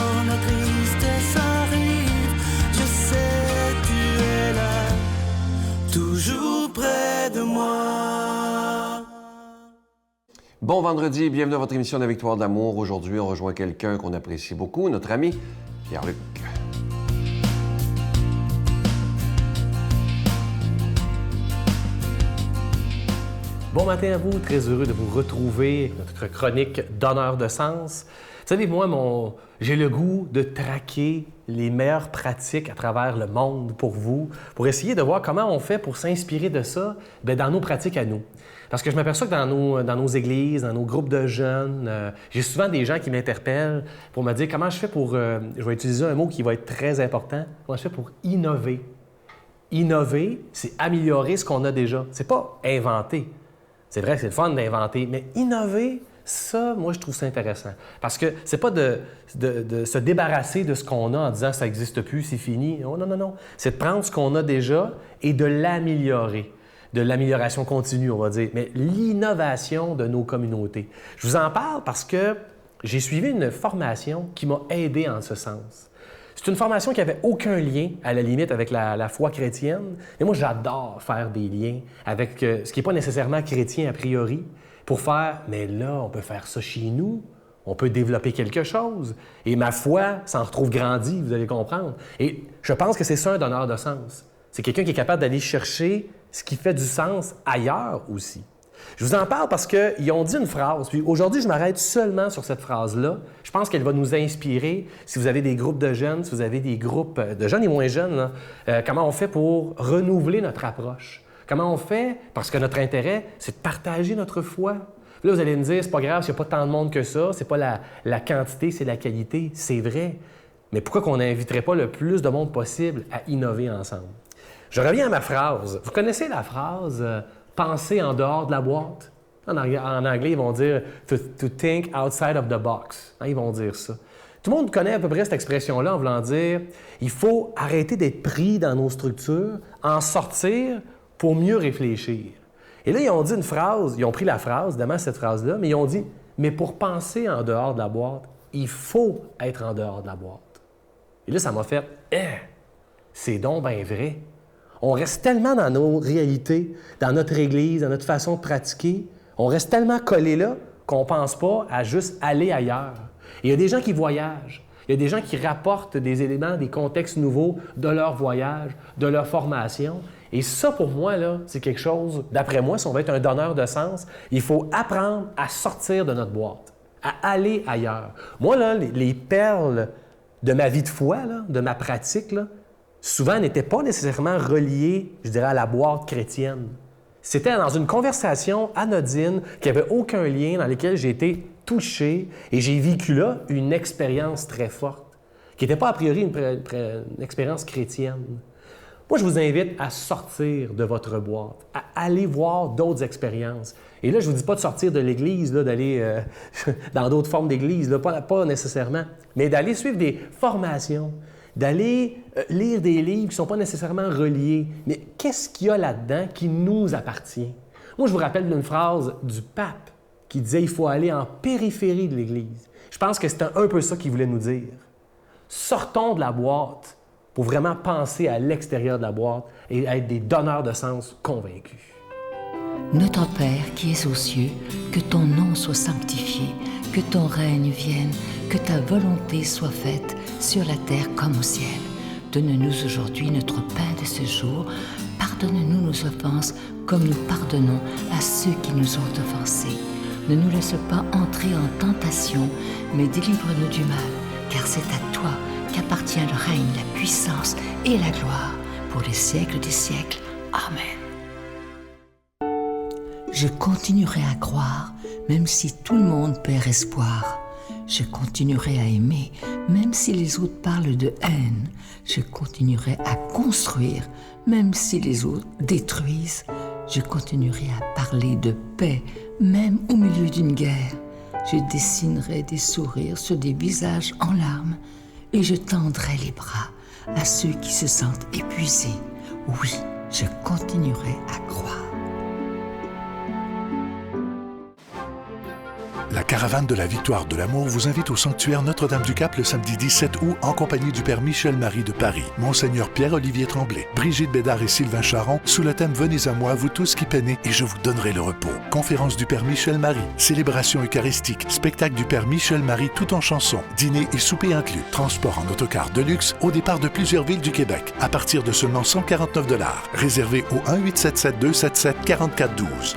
quand la tristesse arrive, je sais tu es là, toujours près de moi. Bon vendredi, bienvenue à votre émission de la Victoire de l'amour. Aujourd'hui, on rejoint quelqu'un qu'on apprécie beaucoup, notre ami Pierre-Luc. Bon matin à vous, très heureux de vous retrouver avec notre chronique d'honneur de sens. Vous savez, moi, j'ai le goût de traquer les meilleures pratiques à travers le monde pour vous, pour essayer de voir comment on fait pour s'inspirer de ça dans nos pratiques à nous. Parce que je m'aperçois que dans nos églises, dans nos groupes de jeunes, j'ai souvent des gens qui m'interpellent pour me dire comment je fais pour, je vais utiliser un mot qui va être très important, comment je fais pour innover. Innover, c'est améliorer ce qu'on a déjà. C'est pas inventer. C'est vrai que c'est le fun d'inventer, mais innover, ça, moi, je trouve ça intéressant. Parce que c'est pas de se débarrasser de ce qu'on a en disant « ça n'existe plus, c'est fini ». Oh, non, non, non. C'est de prendre ce qu'on a déjà et de l'améliorer. De l'amélioration continue, on va dire, mais l'innovation de nos communautés. Je vous en parle parce que j'ai suivi une formation qui m'a aidé en ce sens. C'est une formation qui n'avait aucun lien, à la limite, avec la foi chrétienne. Et moi, j'adore faire des liens avec ce qui n'est pas nécessairement chrétien a priori, pour faire « mais là, on peut faire ça chez nous, on peut développer quelque chose. » Et ma foi s'en retrouve grandie, vous allez comprendre. Et je pense que c'est ça un donneur de sens. C'est quelqu'un qui est capable d'aller chercher ce qui fait du sens ailleurs aussi. Je vous en parle parce qu'ils ont dit une phrase, puis aujourd'hui, je m'arrête seulement sur cette phrase-là. Je pense qu'elle va nous inspirer si vous avez des groupes de jeunes, si vous avez des groupes de jeunes et moins jeunes, là, comment on fait pour renouveler notre approche. Comment on fait, parce que notre intérêt, c'est de partager notre foi. Là, vous allez me dire, c'est pas grave, il n'y a pas tant de monde que ça, c'est pas la quantité, c'est la qualité. C'est vrai. Mais pourquoi qu'on n'inviterait pas le plus de monde possible à innover ensemble? Je reviens à ma phrase. Vous connaissez la phrase « penser en dehors de la boîte ». En anglais, ils vont dire « to think outside of the box ». Ils vont dire ça. Tout le monde connaît à peu près cette expression-là en voulant dire « il faut arrêter d'être pris dans nos structures, en sortir pour mieux réfléchir ». Et là, ils ont dit une phrase, ils ont pris la phrase, évidemment cette phrase-là, mais ils ont dit « mais pour penser en dehors de la boîte, il faut être en dehors de la boîte ». Et là, ça m'a fait « c'est donc bien vrai ». On reste tellement dans nos réalités, dans notre Église, dans notre façon de pratiquer, on reste tellement collé là qu'on ne pense pas à juste aller ailleurs. Et il y a des gens qui voyagent, il y a des gens qui rapportent des éléments, des contextes nouveaux de leur voyage, de leur formation. Et ça, pour moi, là, c'est quelque chose, d'après moi, si on veut être un donneur de sens, il faut apprendre à sortir de notre boîte, à aller ailleurs. Moi, là, les perles de ma vie de foi, là, de ma pratique, là, souvent n'étaient pas nécessairement reliées, je dirais, à la boîte chrétienne. C'était dans une conversation anodine qui n'avait aucun lien, dans laquelle j'ai été touché et j'ai vécu là une expérience très forte, qui n'était pas a priori une expérience chrétienne. Moi, je vous invite à sortir de votre boîte, à aller voir d'autres expériences. Et là, je ne vous dis pas de sortir de l'Église, là, d'aller dans d'autres formes d'Église, là, pas nécessairement, mais d'aller suivre des formations, d'aller lire des livres qui ne sont pas nécessairement reliés. Mais qu'est-ce qu'il y a là-dedans qui nous appartient? Moi, je vous rappelle d'une phrase du pape qui disait « il faut aller en périphérie de l'Église ». Je pense que c'était un peu ça qu'il voulait nous dire. Sortons de la boîte pour vraiment penser à l'extérieur de la boîte et être des donneurs de sens convaincus. Notre Père qui es aux cieux, que ton nom soit sanctifié, que ton règne vienne, que ta volonté soit faite sur la terre comme au ciel. Donne-nous aujourd'hui notre pain de ce jour. Pardonne-nous nos offenses comme nous pardonnons à ceux qui nous ont offensés. Ne nous laisse pas entrer en tentation, mais délivre-nous du mal, car c'est à toi qu'appartient le règne, la puissance et la gloire pour les siècles des siècles. Amen. Je continuerai à croire, même si tout le monde perd espoir. Je continuerai à aimer, même si les autres parlent de haine. Je continuerai à construire, même si les autres détruisent. Je continuerai à parler de paix, même au milieu d'une guerre. Je dessinerai des sourires sur des visages en larmes et je tendrai les bras à ceux qui se sentent épuisés. Oui, je continuerai à croire. La caravane de la Victoire de l'amour vous invite au sanctuaire Notre-Dame-du-Cap le samedi 17 août en compagnie du Père Michel-Marie de Paris, Monseigneur Pierre-Olivier Tremblay, Brigitte Bédard et Sylvain Charon, sous le thème « Venez à moi, vous tous qui peinez, et je vous donnerai le repos ». Conférence du Père Michel-Marie, célébration eucharistique, spectacle du Père Michel-Marie tout en chansons, dîner et souper inclus, transport en autocar de luxe au départ de plusieurs villes du Québec, à partir de seulement 149 $. Réservé au 1-877-277-4412.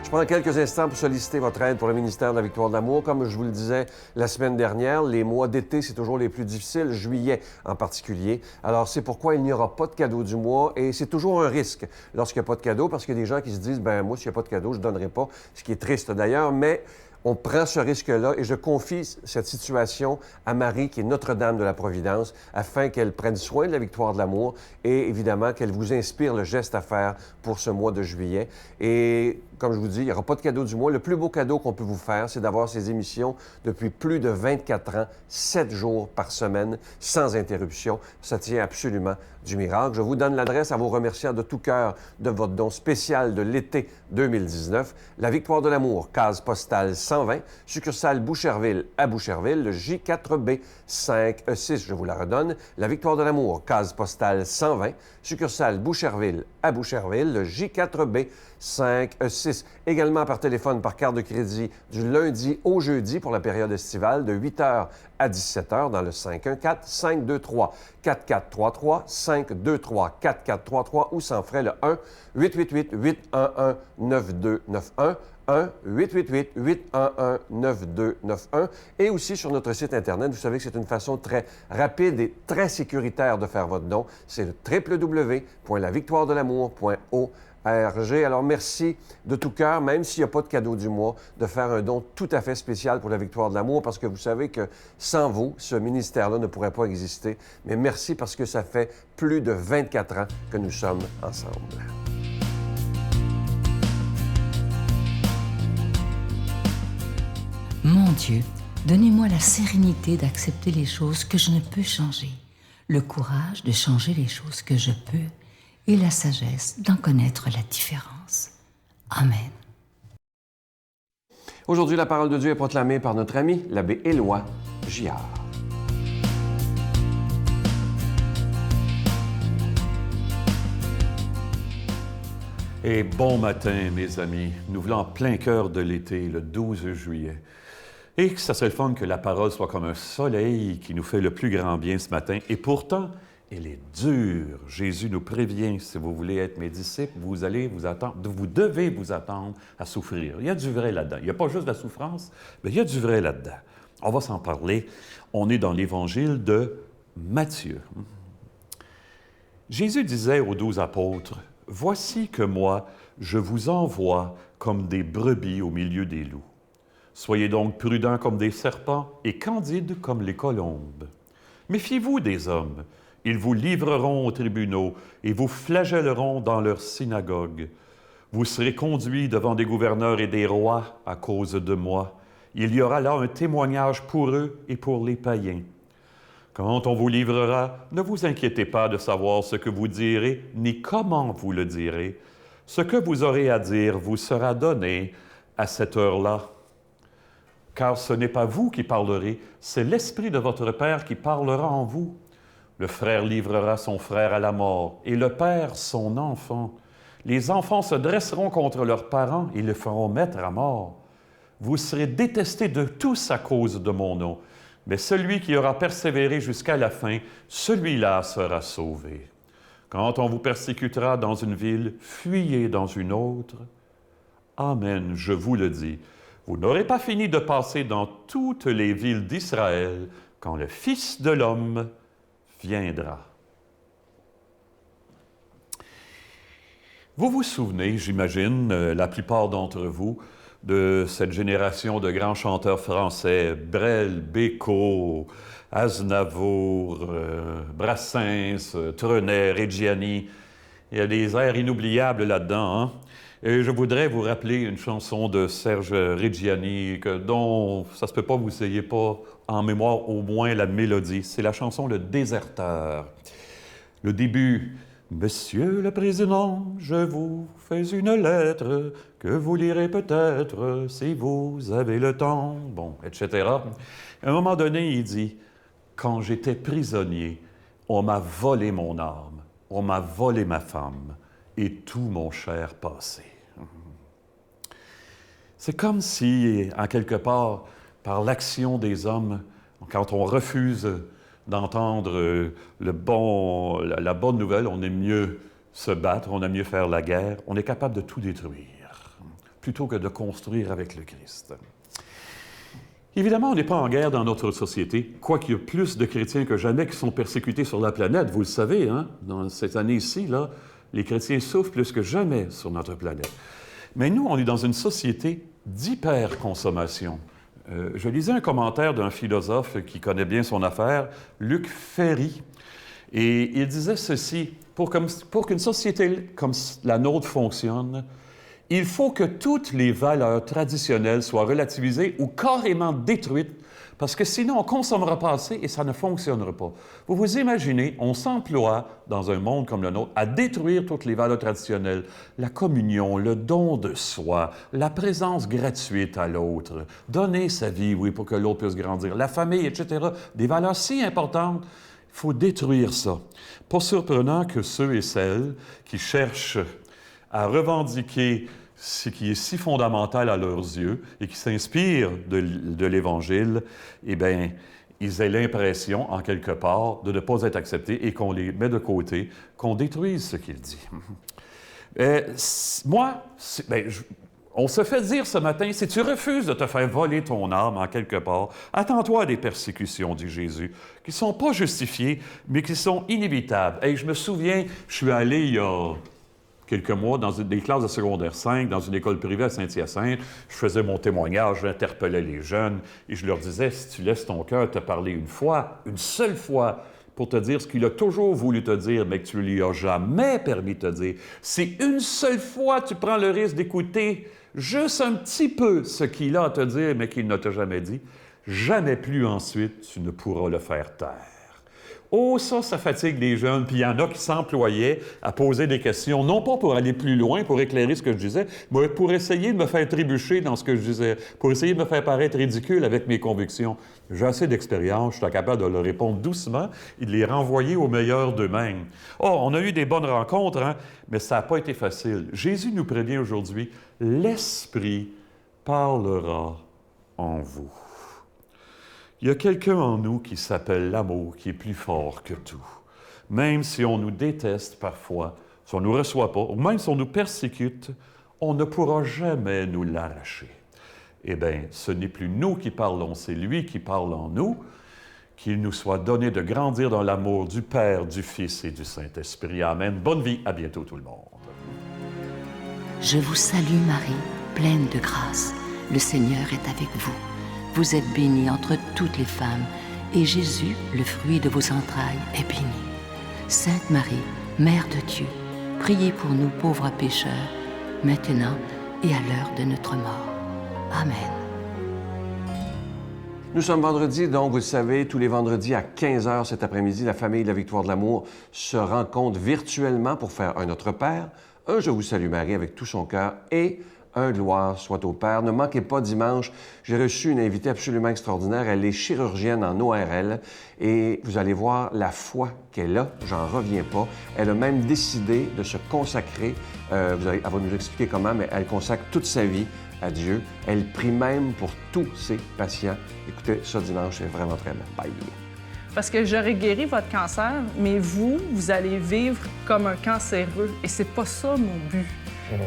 Je prends quelques instants pour solliciter votre aide pour le ministère de la Victoire de l'amour. Comme je vous le disais la semaine dernière, les mois d'été, c'est toujours les plus difficiles, juillet en particulier. Alors, c'est pourquoi il n'y aura pas de cadeau du mois et c'est toujours un risque lorsqu'il n'y a pas de cadeau parce qu'il y a des gens qui se disent « ben moi, s'il n'y a pas de cadeau, je ne donnerai pas », ce qui est triste d'ailleurs, mais on prend ce risque-là et je confie cette situation à Marie, qui est Notre-Dame de la Providence, afin qu'elle prenne soin de la Victoire de l'amour et évidemment qu'elle vous inspire le geste à faire pour ce mois de juillet. Et comme je vous dis, il n'y aura pas de cadeau du mois. Le plus beau cadeau qu'on peut vous faire, c'est d'avoir ces émissions depuis plus de 24 ans, 7 jours par semaine, sans interruption. Ça tient absolument du miracle. Je vous donne l'adresse à vos remerciants de tout cœur de votre don spécial de l'été 2019. La Victoire de l'amour, case postale 120, succursale Boucherville à Boucherville, le J4B 5E6. Je vous la redonne. La Victoire de l'amour, case postale 120, succursale Boucherville à Boucherville, le J4B 5E6. Également par téléphone, par carte de crédit, du lundi au jeudi pour la période estivale, de 8h à 17h dans le 514-523-4433, 523-4433 ou sans frais le 1-888-811-9291, 1-888-811-9291 et aussi sur notre site Internet. Vous savez que c'est une façon très rapide et très sécuritaire de faire votre don. C'est le www.lavictoiredelamour.org. Alors, merci de tout cœur, même s'il n'y a pas de cadeau du mois, de faire un don tout à fait spécial pour la Victoire de l'amour, parce que vous savez que sans vous, ce ministère-là ne pourrait pas exister. Mais merci parce que ça fait plus de 24 ans que nous sommes ensemble. Mon Dieu, donnez-moi la sérénité d'accepter les choses que je ne peux changer, le courage de changer les choses que je peux, et la sagesse d'en connaître la différence. Amen. Aujourd'hui, la parole de Dieu est proclamée par notre ami, l'abbé Éloi Giard. Et bon matin, mes amis. Nous voulons en plein cœur de l'été, le 12 juillet. Et que ça serait le fun que la parole soit comme un soleil qui nous fait le plus grand bien ce matin. Et pourtant, elle est dure. Jésus nous prévient, si vous voulez être mes disciples, vous devez vous attendre à souffrir. Il y a du vrai là-dedans. Il n'y a pas juste de la souffrance, mais il y a du vrai là-dedans. On va s'en parler. On est dans l'évangile de Matthieu. Jésus disait aux 12 apôtres, « Voici que moi, je vous envoie comme des brebis au milieu des loups. Soyez donc prudents comme des serpents et candides comme les colombes. Méfiez-vous des hommes. Ils vous livreront aux tribunaux et vous flagelleront dans leurs synagogues. Vous serez conduits devant des gouverneurs et des rois à cause de moi. Il y aura là un témoignage pour eux et pour les païens. Quand on vous livrera, ne vous inquiétez pas de savoir ce que vous direz, ni comment vous le direz. Ce que vous aurez à dire vous sera donné à cette heure-là. Car ce n'est pas vous qui parlerez, c'est l'Esprit de votre Père qui parlera en vous. Le frère livrera son frère à la mort, et le père son enfant. Les enfants se dresseront contre leurs parents et les feront mettre à mort. Vous serez détestés de tous à cause de mon nom, mais celui qui aura persévéré jusqu'à la fin, celui-là sera sauvé. Quand on vous persécutera dans une ville, fuyez dans une autre. Amen, je vous le dis. Vous n'aurez pas fini de passer dans toutes les villes d'Israël quand le Fils de l'homme viendra. » Vous vous souvenez, j'imagine, la plupart d'entre vous, de cette génération de grands chanteurs français, Brel, Bécaud, Aznavour, Brassens, Trenet, Reggiani. Il y a des airs inoubliables là-dedans, hein? Et je voudrais vous rappeler une chanson de Serge Reggiani, dont ça se peut pas, vous n'ayez pas en mémoire au moins la mélodie. C'est la chanson « Le Déserteur ». Le début Monsieur le Président, je vous fais une lettre que vous lirez peut-être si vous avez le temps, bon, etc. À un moment donné, il dit, quand j'étais prisonnier, on m'a volé mon âme, on m'a volé ma femme et tout mon cher passé. C'est comme si, en quelque part, par l'action des hommes, quand on refuse d'entendre la bonne nouvelle, on aime mieux se battre, on aime mieux faire la guerre, on est capable de tout détruire, plutôt que de construire avec le Christ. Évidemment, on n'est pas en guerre dans notre société, quoiqu'il y a plus de chrétiens que jamais qui sont persécutés sur la planète, vous le savez, hein? Dans cette année-ci, là, les chrétiens souffrent plus que jamais sur notre planète. Mais nous, on est dans une société d'hyperconsommation. Je lisais un commentaire d'un philosophe qui connaît bien son affaire, Luc Ferry, et il disait ceci, pour qu'une société comme la nôtre fonctionne, il faut que toutes les valeurs traditionnelles soient relativisées ou carrément détruites, parce que sinon on consommera pas assez et ça ne fonctionnera pas. Vous vous imaginez, on s'emploie dans un monde comme le nôtre à détruire toutes les valeurs traditionnelles, la communion, le don de soi, la présence gratuite à l'autre, donner sa vie, oui, pour que l'autre puisse grandir, la famille, etc. Des valeurs si importantes, il faut détruire ça. Pas surprenant que ceux et celles qui cherchent à revendiquer ce qui est si fondamental à leurs yeux et qui s'inspirent de l'Évangile, eh bien, ils aient l'impression, en quelque part, de ne pas être acceptés et qu'on les met de côté, qu'on détruise ce qu'il dit. On se fait dire ce matin, si tu refuses de te faire voler ton âme en quelque part, attends-toi à des persécutions, dit Jésus, qui ne sont pas justifiées, mais qui sont inévitables. Et je me souviens, je suis allé il y a quelques mois dans des classes de secondaire 5, dans une école privée à Saint-Hyacinthe. Je faisais mon témoignage, j'interpellais les jeunes et je leur disais, si tu laisses ton cœur te parler une fois, une seule fois, pour te dire ce qu'il a toujours voulu te dire, mais que tu lui as jamais permis de te dire, si une seule fois tu prends le risque d'écouter juste un petit peu ce qu'il a à te dire, mais qu'il ne t'a jamais dit, jamais plus ensuite tu ne pourras le faire taire. Oh, ça fatigue les jeunes. Puis il y en a qui s'employaient à poser des questions, non pas pour aller plus loin, pour éclairer ce que je disais, mais pour essayer de me faire trébucher dans ce que je disais, pour essayer de me faire paraître ridicule avec mes convictions. J'ai assez d'expérience, je suis capable de leur répondre doucement et de les renvoyer au meilleur d'eux-mêmes. Oh, on a eu des bonnes rencontres, hein, mais ça n'a pas été facile. Jésus nous prévient aujourd'hui, l'Esprit parlera en vous. Il y a quelqu'un en nous qui s'appelle l'amour, qui est plus fort que tout. Même si on nous déteste parfois, si on ne nous reçoit pas, ou même si on nous persécute, on ne pourra jamais nous l'arracher. Eh bien, ce n'est plus nous qui parlons, c'est lui qui parle en nous. Qu'il nous soit donné de grandir dans l'amour du Père, du Fils et du Saint-Esprit. Amen. Bonne vie, à bientôt tout le monde. Je vous salue Marie, pleine de grâce. Le Seigneur est avec vous. Vous êtes bénie entre toutes les femmes, et Jésus, le fruit de vos entrailles, est béni. Sainte Marie, Mère de Dieu, priez pour nous pauvres pécheurs, maintenant et à l'heure de notre mort. Amen. Nous sommes vendredi, donc vous le savez, tous les vendredis à 15h cet après-midi, la famille de la Victoire de l'Amour se rencontre virtuellement pour faire un Notre Père, un Je vous salue Marie avec tout son cœur et un Gloire soit au Père. Ne manquez pas dimanche, j'ai reçu une invitée absolument extraordinaire. Elle est chirurgienne en ORL et vous allez voir la foi qu'elle a, j'en reviens pas. Elle a même décidé de se consacrer, elle va nous expliquer comment, mais elle consacre toute sa vie à Dieu. Elle prie même pour tous ses patients. Écoutez, ça dimanche, c'est vraiment très bon. Bye! Parce que j'aurais guéri votre cancer, mais vous allez vivre comme un cancéreux. Et c'est pas ça mon but.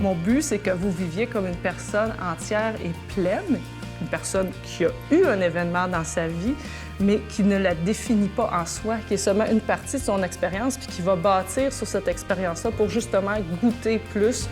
Mon but, c'est que vous viviez comme une personne entière et pleine, une personne qui a eu un événement dans sa vie, mais qui ne la définit pas en soi, qui est seulement une partie de son expérience, puis qui va bâtir sur cette expérience-là pour justement goûter plus